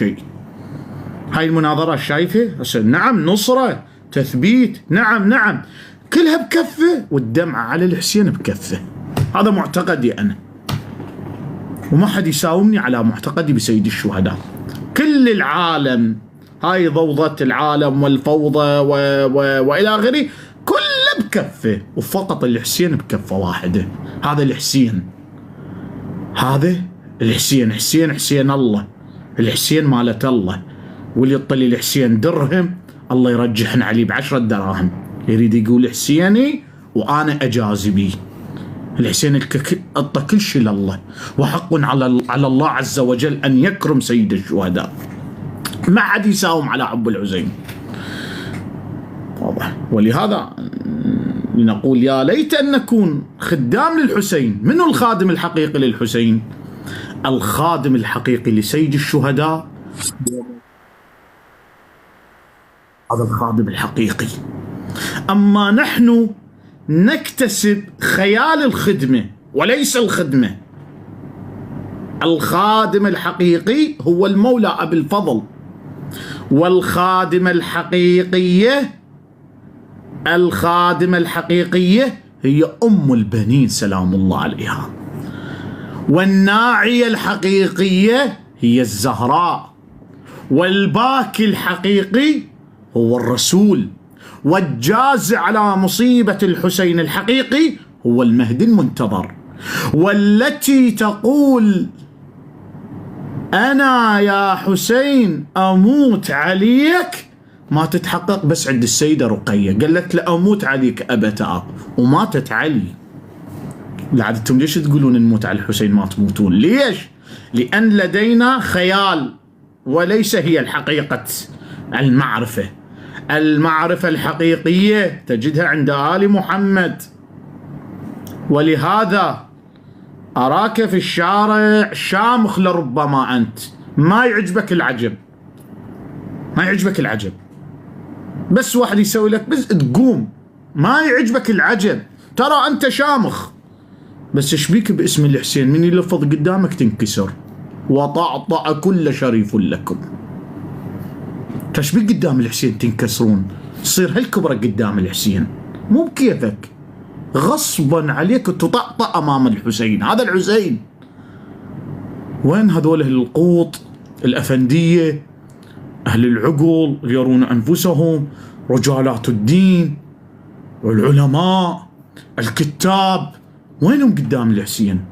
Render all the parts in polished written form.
شيء. هاي المناظرة شايفة؟ نعم نصرة تثبيت، نعم كلها بكفة، والدمعة على الحسين بكفة. هذا معتقدي أنا، وما حد يساومني على معتقدي بسيد الشهداء. كل العالم هاي ضوضة العالم والفوضى وإلى آخره كله بكفة، وفقط الحسين بكفة واحدة. هذا الحسين، هذا الحسين، حسين الله، الحسين مالة الله. واللي يطلي الحسين درهم الله يرجحن عليه ب10 دراهم، يريد يقول حسيني وأنا أجازي بيه. الحسين أعطى كل شيء لله، وحق على الله عز وجل أن يكرم سيد الشهداء. ما حد يساوم على حب الحسين، واضح. ولهذا نقول يا ليت أن نكون خدام للحسين. منو الخادم الحقيقي للحسين؟ الخادم الحقيقي لسيد الشهداء، هذا الخادم الحقيقي. أما نحن نكتسب خيال الخدمة وليس الخدمة. الخادم الحقيقي هو المولى أبي الفضل، والخادمة الحقيقية هي أم البنين سلام الله عليها، والناعية الحقيقية هي الزهراء، والباكي الحقيقي هو الرسول، والجاز على مصيبة الحسين الحقيقي هو المهدي المنتظر. والتي تقول أنا يا حسين أموت عليك ما تتحقق بس عند السيدة رقية، قالت له أموت عليك أبتاه وماتت علي. لعدتم ليش تقولون نموت على الحسين ما تموتون؟ ليش؟ لأن لدينا خيال وليس هي الحقيقة. المعرفة الحقيقية تجدها عند آل محمد. ولهذا أراك في الشارع شامخ لربما أنت ما يعجبك العجب، بس واحد يسوي لك بس تقوم، ما يعجبك العجب، ترى أنت شامخ، بس شبيك باسم الحسين من يلفظ قدامك تنكسر، وطعطع كل شريف لكم. تشبيك قدام الحسين تنكسرون، تصير هالكبرة قدام الحسين، مو بكيفك، غصبا عليك تطعطع أمام الحسين. هذا الحسين. وين هذول القوط الأفندية أهل العقل يرون أنفسهم رجالات الدين والعلماء الكتاب، وينهم قدام الحسين؟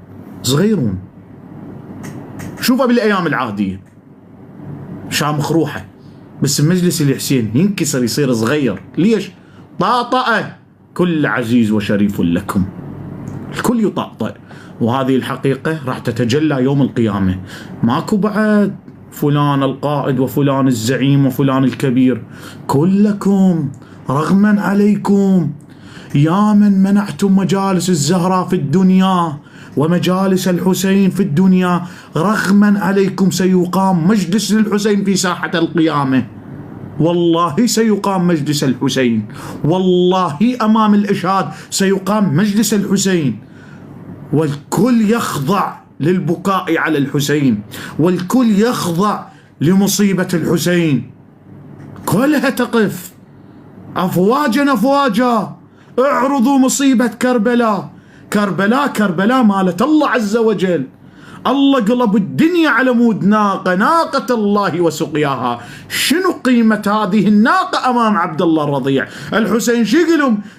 صغيرون. شوفها بالأيام العادية شامخ روحه، بس مجلس الحسين ينكسر يصير صغير. ليش؟ طاطأ كل عزيز وشريف لكم، الكل يطأطأ. وهذه الحقيقة راح تتجلى يوم القيامة. ماكو بعد فلان القائد وفلان الزعيم وفلان الكبير، كلكم رغما عليكم يا من منعتم مجالس الزهراء في الدنيا ومجالس الحسين في الدنيا، رغما عليكم سيقام مجلس للحسين في ساحة القيامة. والله سيقام مجلس الحسين، والله أمام الإشهاد سيقام مجلس الحسين، والكل يخضع للبكاء على الحسين، والكل يخضع لمصيبة الحسين، كلها تقف أفواجا أفواجا. اعرضوا مصيبة كربلاء، كربلاء مالة الله عز وجل. الله قلب الدنيا على مود ناقة الله وسقياها. شنو قيمة هذه الناقة أمام عبد الله الرضيع؟ الحسين شو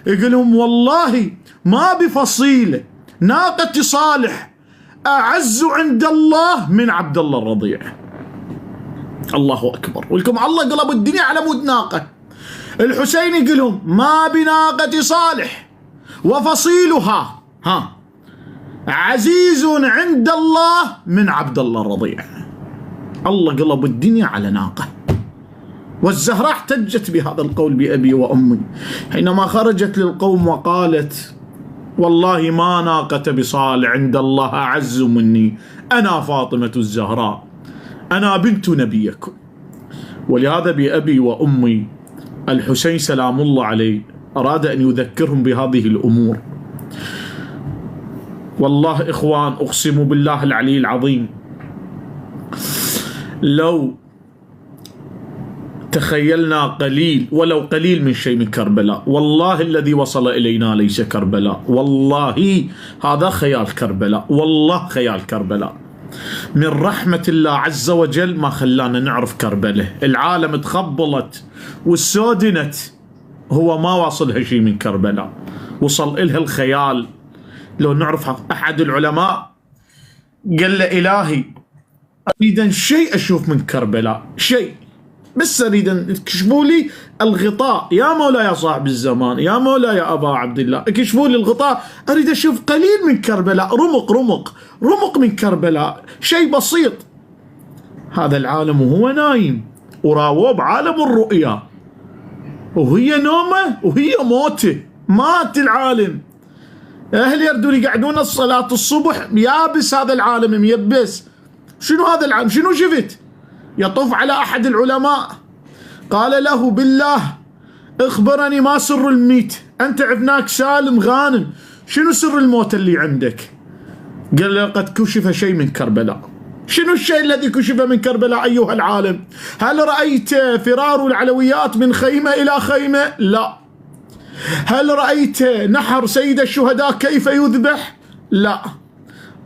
يقولهم والله ما بفصيلة ناقة صالح أعز عند الله من عبد الله الرضيع. الله أكبر. ولكم الله قلب الدنيا على مود ناقة. الحسين يقولهم ما بناقة صالح وفصيلها عزيز عند الله من عبد الله الرضيع. الله قلب الدنيا على ناقة. والزهراء احتجت بهذا القول بأبي وأمي حينما خرجت للقوم وقالت والله ما ناقة بصالح عند الله أعز مني، أنا فاطمة الزهراء، أنا بنت نبيكم. ولهذا بأبي وأمي الحسين سلام الله عليه أراد أن يذكرهم بهذه الأمور. والله إخوان أقسم بالله العلي العظيم لو تخيلنا قليل ولو قليل من شيء من كربلاء. والله الذي وصل إلينا ليس كربلاء، والله هذا خيال كربلاء، والله خيال كربلاء. من رحمة الله عز وجل ما خلانا نعرف كربلاء. العالم تخبلت والسودنت، هو ما واصلها شيء من كربلاء، وصل إلها الخيال. لو نعرف أحد العلماء قال له إلهي أريد شيء أشوف من كربلاء، شيء بس أريد أن تكشفوا لي الغطاء يا مولاي يا صاحب الزمان، يا مولاي يا أبا عبد الله، اكشفوا لي الغطاء، أريد أشوف قليل من كربلاء، رمق رمق رمق من كربلاء، شيء بسيط. هذا العالم وهو نايم، وراووه بعالم الرؤيا، وهي نومه وهي موته، مات العالم. أهل يردون يقعدون الصلاة الصبح يابس، هذا العالم ميبس. شنو هذا العالم؟ شنو شفت؟ يطوف على أحد العلماء قال له بالله اخبرني ما سر الميت، أنت عفناك سالم غانم، شنو سر الموت اللي عندك؟ قال له قد كشف شيء من كربلاء. شنو الشيء الذي كشف من كربلاء أيها العالم؟ هل رأيت فرار العلويات من خيمة إلى خيمة؟ لا. هل رأيت نحر سيد الشهداء كيف يذبح؟ لا.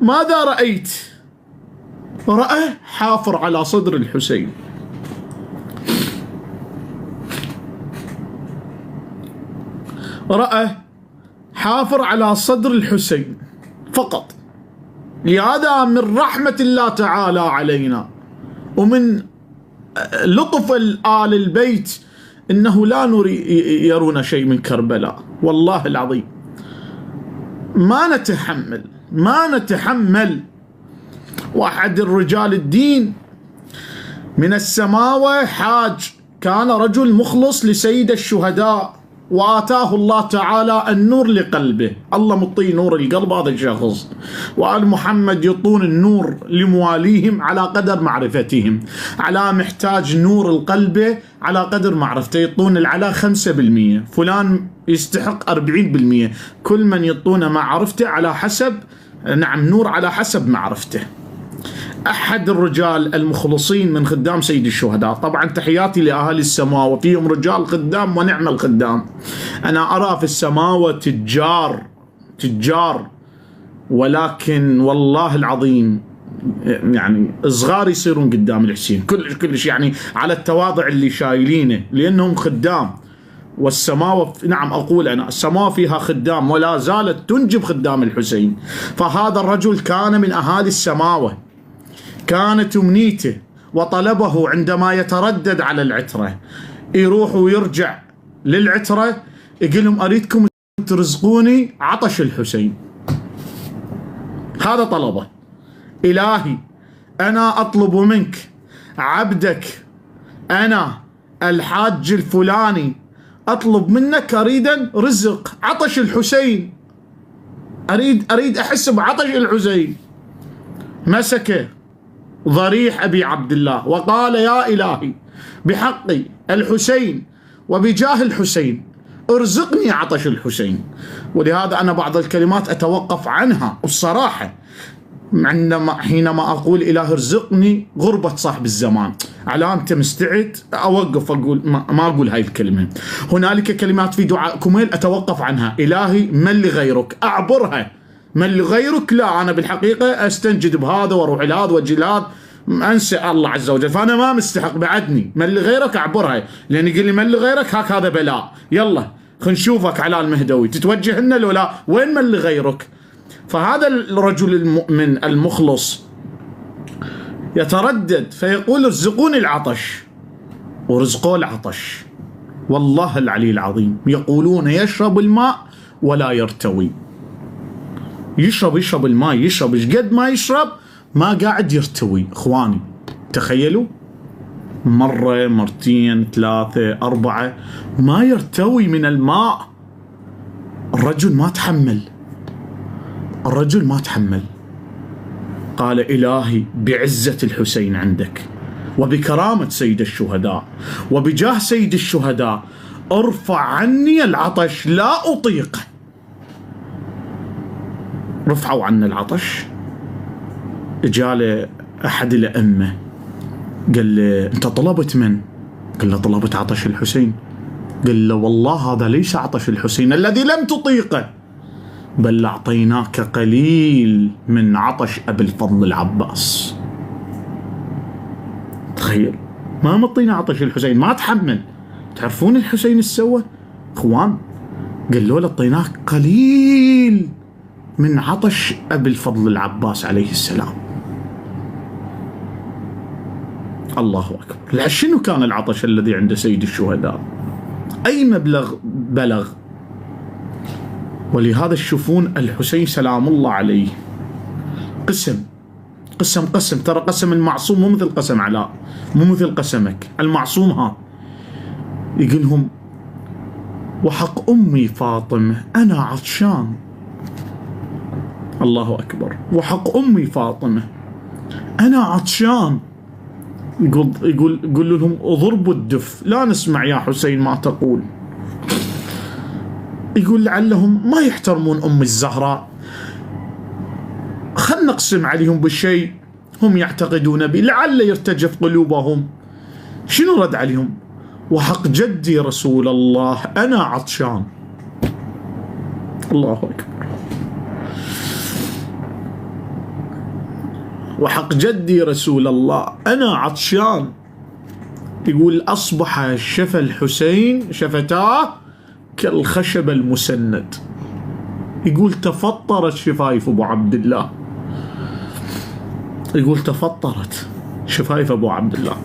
ماذا رأيت؟ رأى حافر على صدر الحسين، رأى حافر على صدر الحسين فقط. لهذا من رحمة الله تعالى علينا ومن لطف آل البيت إنه لا يرون شيء من كربلاء. والله العظيم ما نتحمل. واحد الرجال الدين من السماوة حاج، كان رجل مخلص لسيد الشهداء، وآتاه الله تعالى النور لقلبه. الله مطي نور القلب هذا الشخص، وآل محمد يطون النور لمواليهم على قدر معرفتهم. على محتاج نور القلب على قدر معرفته، يطون العلا 5%، فلان يستحق 40%، كل من يطون معرفته على حسب نور على حسب معرفته. أحد الرجال المخلصين من خدام سيد الشهداء، طبعا تحياتي لأهل السماوة، فيهم رجال خدام ونعم الخدام. أنا أرى في السماوة تجار، ولكن والله العظيم يعني صغار يصيرون قدام الحسين كلش يعني على التواضع اللي شايلينه، لأنهم خدام. والسماوة نعم أقول أنا السماوة فيها خدام ولا زالت تنجب خدام الحسين. فهذا الرجل كان من أهالي السماوة، كانت أمنيته وطلبه عندما يتردد على العترة، يروح ويرجع للعترة يقول لهم أريدكم ترزقوني عطش الحسين. هذا طلبه. إلهي أنا أطلب منك عبدك، أنا الحاج الفلاني أطلب منك، أريد رزق عطش الحسين، أريد أحس بعطش الحسين. مسك ضريح أبي عبد الله وقال يا إلهي بحق الحسين وبجاه الحسين ارزقني عطش الحسين. ولهذا أنا بعض الكلمات أتوقف عنها الصراحة، حينما أقول إله ارزقني غربة صاحب الزمان، على أنت مستعد أوقف أقول ما أقول هاي الكلمة. هنالك كلمات في دعاء كميل أتوقف عنها، إلهي من لغيرك أعبرها، من لغيرك لا، أنا بالحقيقة أستنجد بهذا وأروح إلى هذا وأجي لهذا، أنسى الله عز وجل، فأنا ما مستحق بعدني. من لغيرك أعبرها، لأن يقول لي من لغيرك هاك هذا بلاء، يلا خلينا نشوفك على المهدوي تتوجه لنا لو لا، وين من لغيرك؟ فهذا الرجل المؤمن المخلص يتردد فيقول ارزقوني العطش، ورزقوا العطش. والله العلي العظيم يقولون يشرب الماء ولا يرتوي. يشرب الماء، يشرب ايش قد ما يشرب ما قاعد يرتوي. اخواني تخيلوا، مرة مرتين ثلاثة أربعة ما يرتوي من الماء. الرجل ما تحمل، قال إلهي بعزة الحسين عندك وبكرامة سيد الشهداء وبجاه سيد الشهداء ارفع عني العطش لا أطيق. رفعوا عنا العطش. جاء أحد الأئمة قال له أنت طلبت من؟ قال له طلبت عطش الحسين؟ قال له والله هذا ليس عطش الحسين الذي لم تطيقه، بل أعطيناك قليل من عطش أبي الفضل العباس. تخيل، ما مطينا عطش الحسين، ما تحمل. تعرفون الحسين ايش سوى اخوان؟ قال له اعطيناك قليل من عطش أبي الفضل العباس عليه السلام. الله أكبر. شنو كان العطش الذي عند سيد الشهداء؟ أي مبلغ بلغ؟ ولهذا تشوفون الحسين سلام الله عليه قسم ترى قسم المعصوم مو مثل قسم علاء، مو مثل قسمك المعصوم. ها يقولهم وحق أمي فاطمة أنا عطشان. الله أكبر. وحق أمي فاطمة أنا عطشان. يقول لهم ضربوا الدف لا نسمع يا حسين ما تقول. يقول لعلهم ما يحترمون أم الزهراء، خلنا نقسم عليهم بالشيء هم يعتقدون به لعل يرتجف قلوبهم. شنو رد عليهم؟ وحق جدي رسول الله أنا عطشان. الله أكبر. وحق جدي رسول الله أنا عطشان. يقول أصبح شفا الحسين شفتاه كالخشب المسند. يقول تفطرت شفايف أبو عبد الله. يقول تفطرت شفايف أبو عبد الله.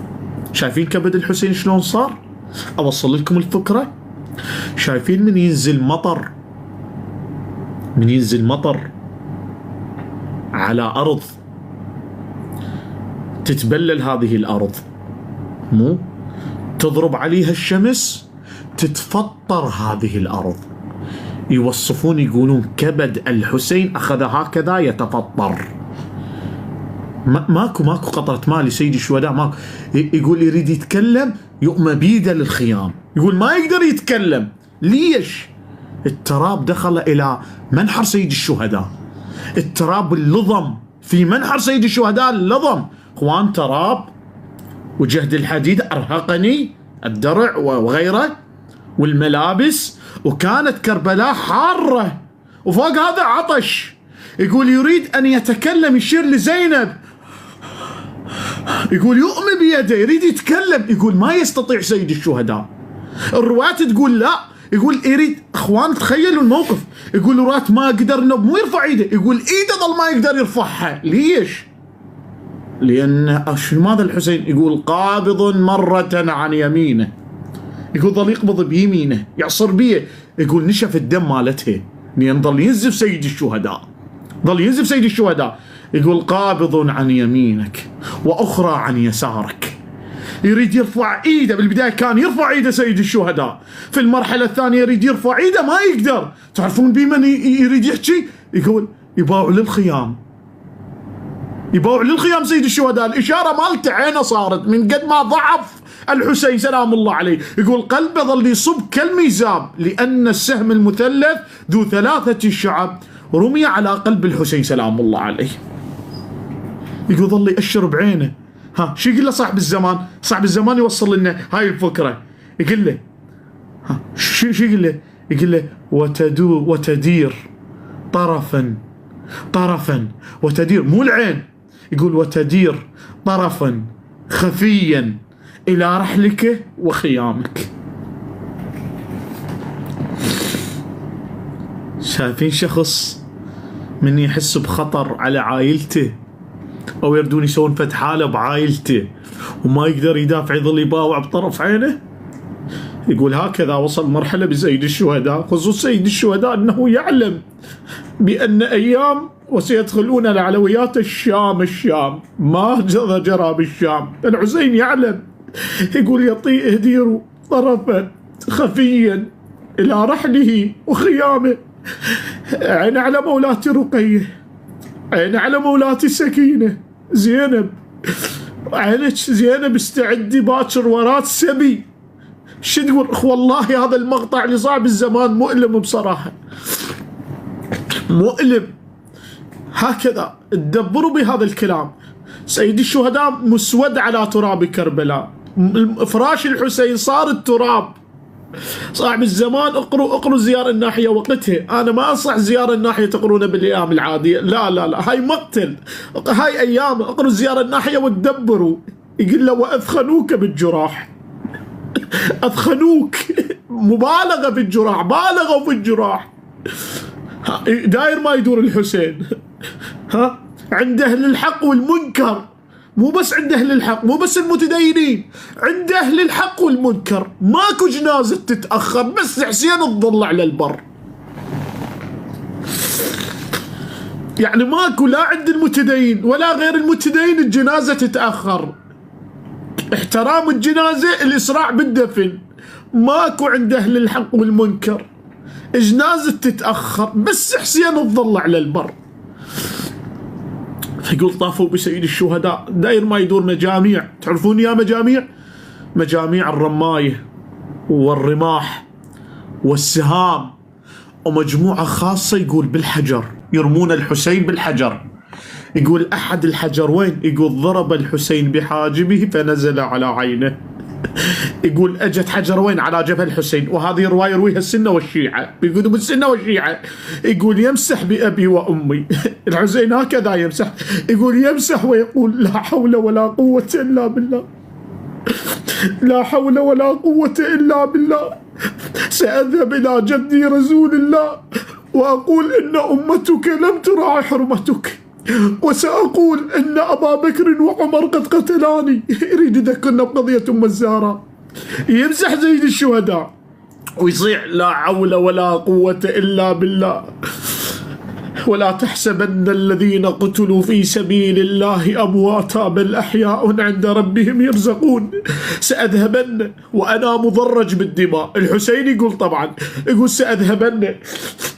شايفين كبد الحسين شلون صار؟ أوصل لكم الفكرة. شايفين من ينزل مطر على أرض تتبلل هذه الأرض، مو تضرب عليها الشمس تتفطر هذه الأرض. يوصفون يقولون كبد الحسين أخذ هكذا يتفطر. ماكو قطرة ماء لسيد الشهداء ماكو. يقول يريد يتكلم يؤمى بيده للخيام. يقول ما يقدر يتكلم. ليش؟ التراب دخل إلى منحر سيد الشهداء. التراب اللظم في منحر سيد الشهداء اللظم اخوان تراب وجهد الحديد أرهقني الدرع وغيره والملابس، وكانت كربلاء حارة وفوق هذا عطش. يقول يريد أن يتكلم يشير لزينب، يقول يؤمي بيده يريد يتكلم، يقول ما يستطيع سيد الشهداء. الرواة تقول لا، يقول يريد. اخوان تخيلوا الموقف. يقول الرواة ما قدر مو يرفع ايده، يقول ايده ظل ما يقدر يرفعها. ليش؟ لأن ماذا الحسين؟ يقول قابض مرة عن يمينه. يقول ظل يقبض بيمينه يعصر بيه. يقول نشف الدم مالته لأن ظل ينزف سيد الشهداء. يقول قابض عن يمينك وأخرى عن يسارك. يريد يرفع ايده. بالبداية كان يرفع ايده سيد الشهداء، في المرحلة الثانية يريد يرفع ايده ما يقدر. تعرفون بمن يريد يحكي؟ يقول يباوع للخيام سيد الشهداء. الإشارة مالته عينه صارت من قد ما ضعف الحسين سلام الله عليه. يقول قلبه ظل يصب كالميزاب لأن السهم المثلث ذو 3 شعب رمي على قلب الحسين سلام الله عليه. يقول ظل يأشر بعينه. ها شو يقول له صاحب الزمان يوصل لنا هاي الفكرة. يقول له ها شو يقول له؟ يقول له وتدير طرفا وتدير مو العين. يقول وتدير طرفا خفيا إلى رحلك وخيامك. شايفين شخص من يحس بخطر على عائلته أو يردون يسوون فتحاله بعائلته وما يقدر يدافع يظل يباوع بطرف عينه. يقول هكذا وصل مرحلة بسيد الشهداء، خصوص سيد الشهداء أنه يعلم بأن أيام وسيدخلون العلويات الشام ما جرى بالشام. الحسين يعلم. يقول يدير طرفا خفيا إلى رحله وخيامه. عين على مولاتي رقية، عين على مولاتي سكينة زينب. عينك زينب استعدي باكر ورات سبي. شو تقول؟ والله هذا المقطع لصاحب الزمان مؤلم بصراحة، مؤلم. هكذا تدبروا بهذا الكلام. سيد الشهداء مسود على تراب كربلاء، فراش الحسين صار التراب. صاحب الزمان اقروا زيارة الناحية وقتها. انا ما انصح زيارة الناحية تقرونه بالايام العادية، لا لا لا، هاي مقتل، هاي ايام. اقروا زيارة الناحية وتدبروا. يقول له واثخنوك بالجراح. اثخنوك، مبالغة في الجراح، بالغوا في الجراح. داير ما يدور الحسين ها عند اهل الحق والمنكر، مو بس عند اهل الحق، مو بس المتدينين، عند اهل الحق والمنكر ماكو جنازة تتأخر، بس حسين تظل على البر. يعني ماكو لا عند المتدين ولا غير المتدين الجنازة تتأخر. احترام الجنازة، الإسراع بالدفن، ماكو عند أهل الحق والمنكر جنازة تتأخر، بس حسين تظل على البر. فيقول طافوا بسيد الشهداء، داير ما يدور مجاميع. تعرفون يا مجاميع الرماية والرماح والسهام، ومجموعة خاصة يقول بالحجر، يرمون الحسين بالحجر. يقول أحد الحجر وين؟ يقول ضرب الحسين بحاجبه فنزل على عينه. يقول اجت حجر وين؟ على جبهة الحسين. وهذه الرواية يرويها السنة والشيعة، بيقولوا بالسنة والشيعة. يقول يمسح بأبي وأمي. الحسين هكذا يمسح، يقول يمسح ويقول لا حول ولا قوة إلا بالله، لا حول ولا قوة إلا بالله. سأذهب إلى جدي رسول الله وأقول إن أمتك لم تراعي حرمتك، وسأقول إن أبا بكر وعمر قد قتلاني. يريد يذكرنا بقضية أم الزهراء. يمسح زيد الشهداء ويصيح لا حول ولا قوة إلا بالله. ولا تحسبن الذين قتلوا في سبيل الله أمواتا بل أحياء عند ربهم يرزقون. سأذهبن وأنا مضرج بالدماء. الحسين يقول طبعا، يقول سأذهبن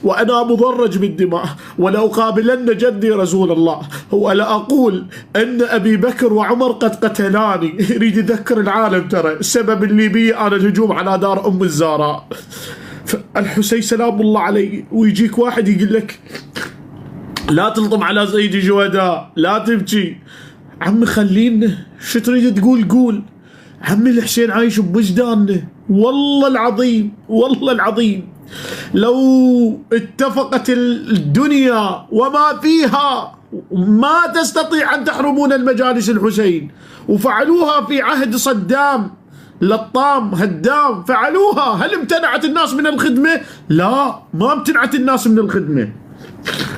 وأنا مضرج بالدماء ولأقابلن جدي رسول الله ولأقول أن أبي بكر وعمر قد قتلاني. يريد يذكر العالم ترى السبب الليبي أنا الهجوم على دار أم الزهراء. الحسين سلام الله عليه. ويجيك واحد يقول لك لا تلطم على زيد الشهداء، لا تبكي. عمي خلينا، شو تريد تقول قول. عمي الحسين عايش بوجداننا، والله العظيم والله العظيم. لو اتفقت الدنيا وما فيها ما تستطيع أن تحرمون المجالس الحسين. وفعلوها في عهد صدام، لطام هدام، فعلوها. هل امتنعت الناس من الخدمة؟ لا، ما امتنعت الناس من الخدمة،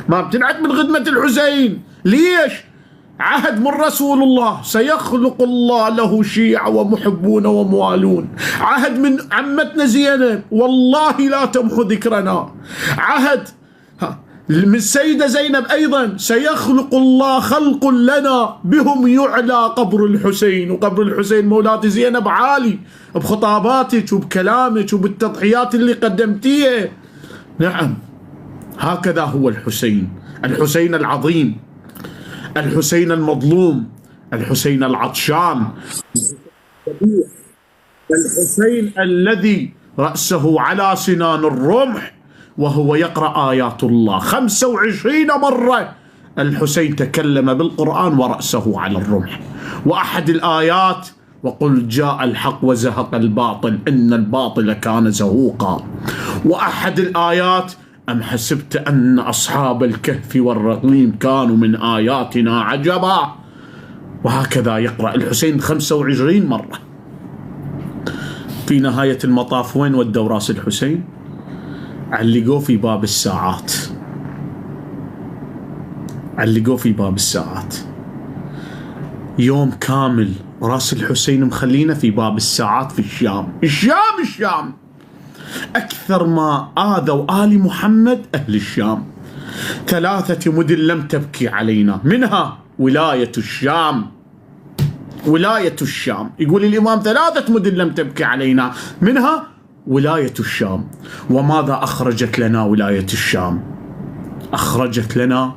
ما امتنعت من خدمة الحسين. ليش؟ عهد من رسول الله، سيخلق الله له شيعة ومحبون وموالون. عهد من عمتنا زينب، والله لا تمحو ذكرنا. عهد من السيدة زينب أيضا، سيخلق الله خلق لنا بهم يعلى قبر الحسين. وقبر الحسين مولاتي زينب عالي بخطاباتك وبكلامك وبالتضحيات اللي قدمتيها. نعم، هكذا هو الحسين، الحسين العظيم، الحسين المظلوم، الحسين العطشان، الحسين الذي رأسه على سنان الرمح وهو يقرأ آيات الله. 25 مرة الحسين تكلم بالقرآن ورأسه على الرمح. وأحد الآيات وقل جاء الحق وزهق الباطل إن الباطل كان زهوقا. وأحد الآيات أم حسبت أن أصحاب الكهف والرقيم كانوا من آياتنا عجبا. وهكذا يقرأ الحسين 25 مرة. في نهاية المطاف وين ودوا راس الحسين؟ علقوه في باب الساعات، علقوه في باب الساعات. يوم كامل راس الحسين مخلينه في باب الساعات في الشام. الشام أكثر ما آذوا آل محمد أهل الشام. 3 مدن لم تبكي علينا، منها ولاية الشام. ولاية الشام، يقول الإمام 3 مدن لم تبكي علينا، منها ولاية الشام. وماذا أخرجت لنا ولاية الشام؟ أخرجت لنا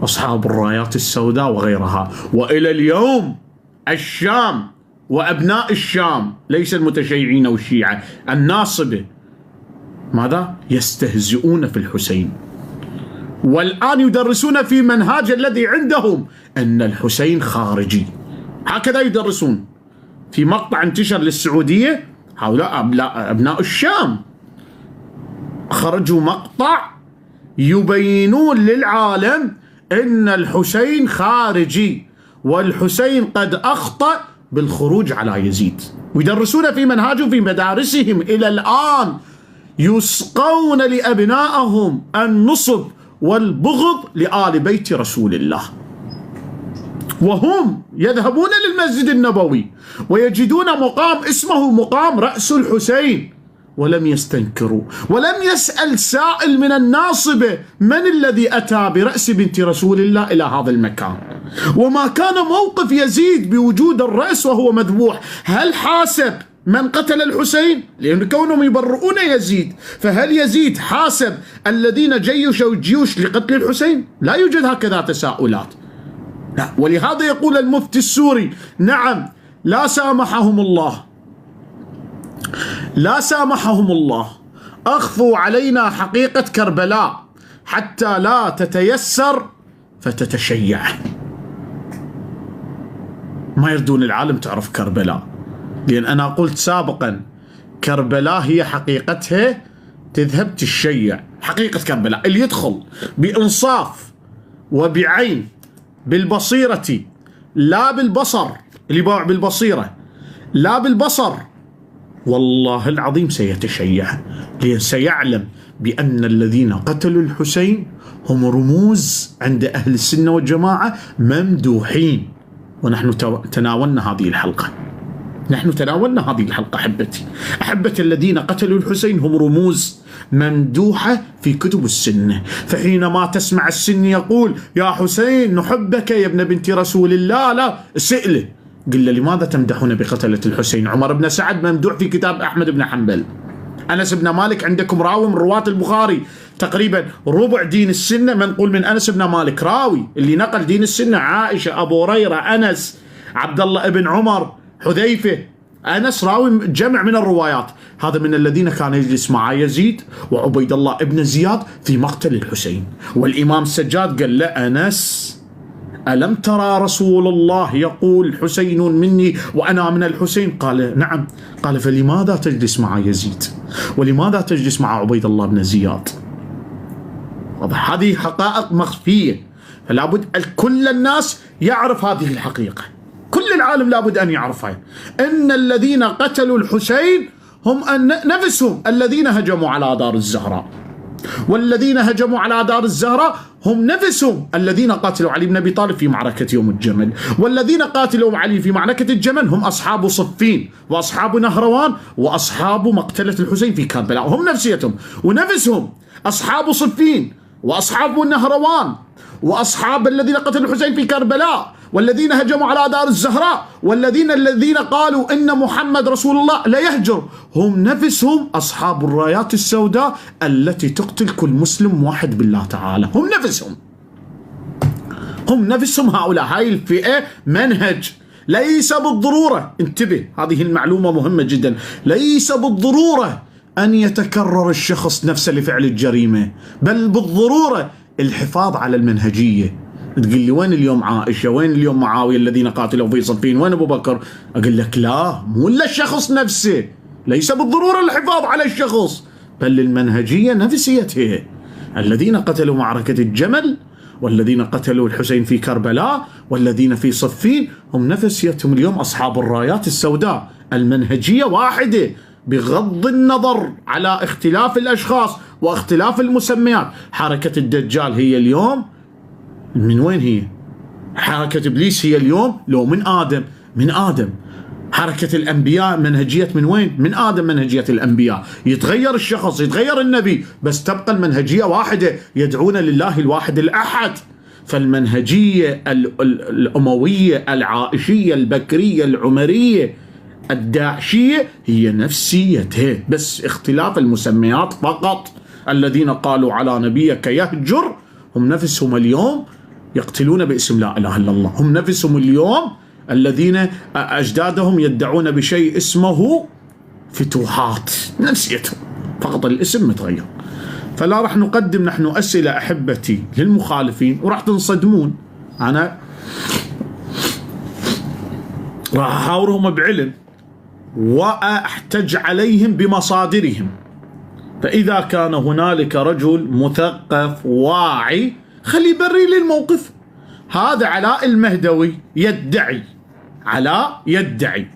أصحاب الرايات السوداء وغيرها. وإلى اليوم الشام وأبناء الشام، ليس المتشيعين والشيعة، الناصبة، ماذا؟ يستهزئون في الحسين. والآن يدرسون في منهاج الذي عندهم أن الحسين خارجي، هكذا يدرسون. في مقطع انتشر للسعودية، هؤلاء أبناء الشام خرجوا مقطع يبينون للعالم إن الحسين خارجي والحسين قد أخطأ بالخروج على يزيد، ويدرسون في منهاجهم في مدارسهم إلى الآن، يسقون لأبنائهم النصب والبغض لآل بيت رسول الله، وهم يذهبون للمسجد النبوي ويجدون مقام اسمه مقام رأس الحسين ولم يستنكروا، ولم يسأل سائل من الناصبة من الذي أتى برأس بنت رسول الله إلى هذا المكان، وما كان موقف يزيد بوجود الرأس وهو مذبوح. هل حاسب من قتل الحسين؟ لأن كونهم يبرؤون يزيد، فهل يزيد حاسب الذين جيشوا الجيوش لقتل الحسين؟ لا يوجد هكذا تساؤلات. لا. ولهذا يقول المفتي السوري: نعم، لا سامحهم الله، لا سامحهم الله، أخفوا علينا حقيقة كربلاء حتى لا تتيسر فتتشيع. ما يردون العالم تعرف كربلاء، لأن أنا قلت سابقا كربلاء هي حقيقتها تذهب تشيع. حقيقة كربلاء اللي يدخل بإنصاف وبعين بالبصيرة لا بالبصر، اللي باع بالبصيرة لا بالبصر، والله العظيم سيتشيع، لأن سيعلم بأن الذين قتلوا الحسين هم رموز عند أهل السنة والجماعة ممدوحين. ونحن تناولنا هذه الحلقة، نحن تناولنا هذه الحلقة أحبتي الذين قتلوا الحسين هم رموز ممدوحة في كتب السنة. فحينما تسمع السني يقول: يا حسين نحبك يا ابن بنت رسول الله، لا سئله قل له: لماذا تمدحون بقتلة الحسين؟ عمر بن سعد ممدوح في كتاب أحمد بن حنبل، أنس بن مالك عندكم راوي من رواة البخاري، تقريبا ربع دين السنة منقول من أنس بن مالك، راوي اللي نقل دين السنة عائشة، أبو هريرة، أنس، عبد الله بن عمر، حذيفة. أنس راوي جمع من الروايات. هذا من الذين كان يجلس مع يزيد وعبيد الله ابن زياد في مقتل الحسين، والإمام السجاد قال له: أنس ألم ترى رسول الله يقول حسين مني وأنا من الحسين؟ قال: نعم. قال: فلماذا تجلس مع يزيد؟ ولماذا تجلس مع عبيد الله بن زياد؟ هذه حقائق مخفية، فلا بد كل الناس يعرف هذه الحقيقة، كل العالم لابد أن يعرفها، أن الذين قتلوا الحسين هم نفسهم الذين هجموا على دار الزهراء، والذين هجموا على دار الزهراء هم نفسهم الذين قاتلوا علي بن أبي طالب في معركة يوم الجمل، والذين قاتلوا علي في معركة الجمل هم أصحاب صفين وأصحاب نهروان وأصحاب مقتلة الحسين في كربلاء، هم نفسيتهم ونفسهم أصحاب صفين وأصحاب النهروان وأصحاب الذين قتلوا الحسين في كربلاء، والذين هجموا على دار الزهراء، والذين قالوا إن محمد رسول الله لا يهجر، هم نفسهم أصحاب الرايات السوداء التي تقتل كل مسلم موحد بالله تعالى، هم نفسهم هؤلاء. هاي الفئة منهج ليس بالضرورة، انتبه هذه المعلومة مهمة جدا، ليس بالضرورة أن يتكرر الشخص نفسه لفعل الجريمة، بل بالضرورة الحفاظ على المنهجية. تقول لي: وين اليوم عائشة؟ وين اليوم معاوية الذين قاتلوا في صفين؟ وين أبو بكر؟ أقول لك: لا، مو إلا الشخص نفسه، ليس بالضرورة الحفاظ على الشخص، بل المنهجية نفسيته. الذين قتلوا معركة الجمل والذين قتلوا الحسين في كربلاء والذين في صفين هم نفسيتهم اليوم أصحاب الرايات السوداء، المنهجية واحدة بغض النظر على اختلاف الأشخاص واختلاف المسميات. حركة الدجال هي اليوم من وين هي؟ حركة إبليس هي اليوم لو من آدم. حركة الأنبياء منهجية من وين؟ من آدم منهجية الأنبياء. يتغير الشخص، يتغير النبي، بس تبقى المنهجية واحدة، يدعون لله الواحد الأحد. فالمنهجية الأموية العائشية البكرية العمرية الداعشية هي نفسيته، بس اختلاف المسميات فقط. الذين قالوا على نبيك يهجر هم نفسهم اليوم يقتلون باسم لا إله إلا الله، هم نفسهم اليوم الذين أجدادهم يدعون بشيء اسمه فتوحات، نفسيتهم فقط الاسم متغير. فلا راح نقدم نحن أسئلة أحبتي للمخالفين وراح تنصدمون. أنا راح أحاورهم بعلم وأحتج عليهم بمصادرهم. فإذا كان هنالك رجل مثقف واعي خليه يبري لي الموقف. هذا علاء المهدوي يدعي، علاء يدعي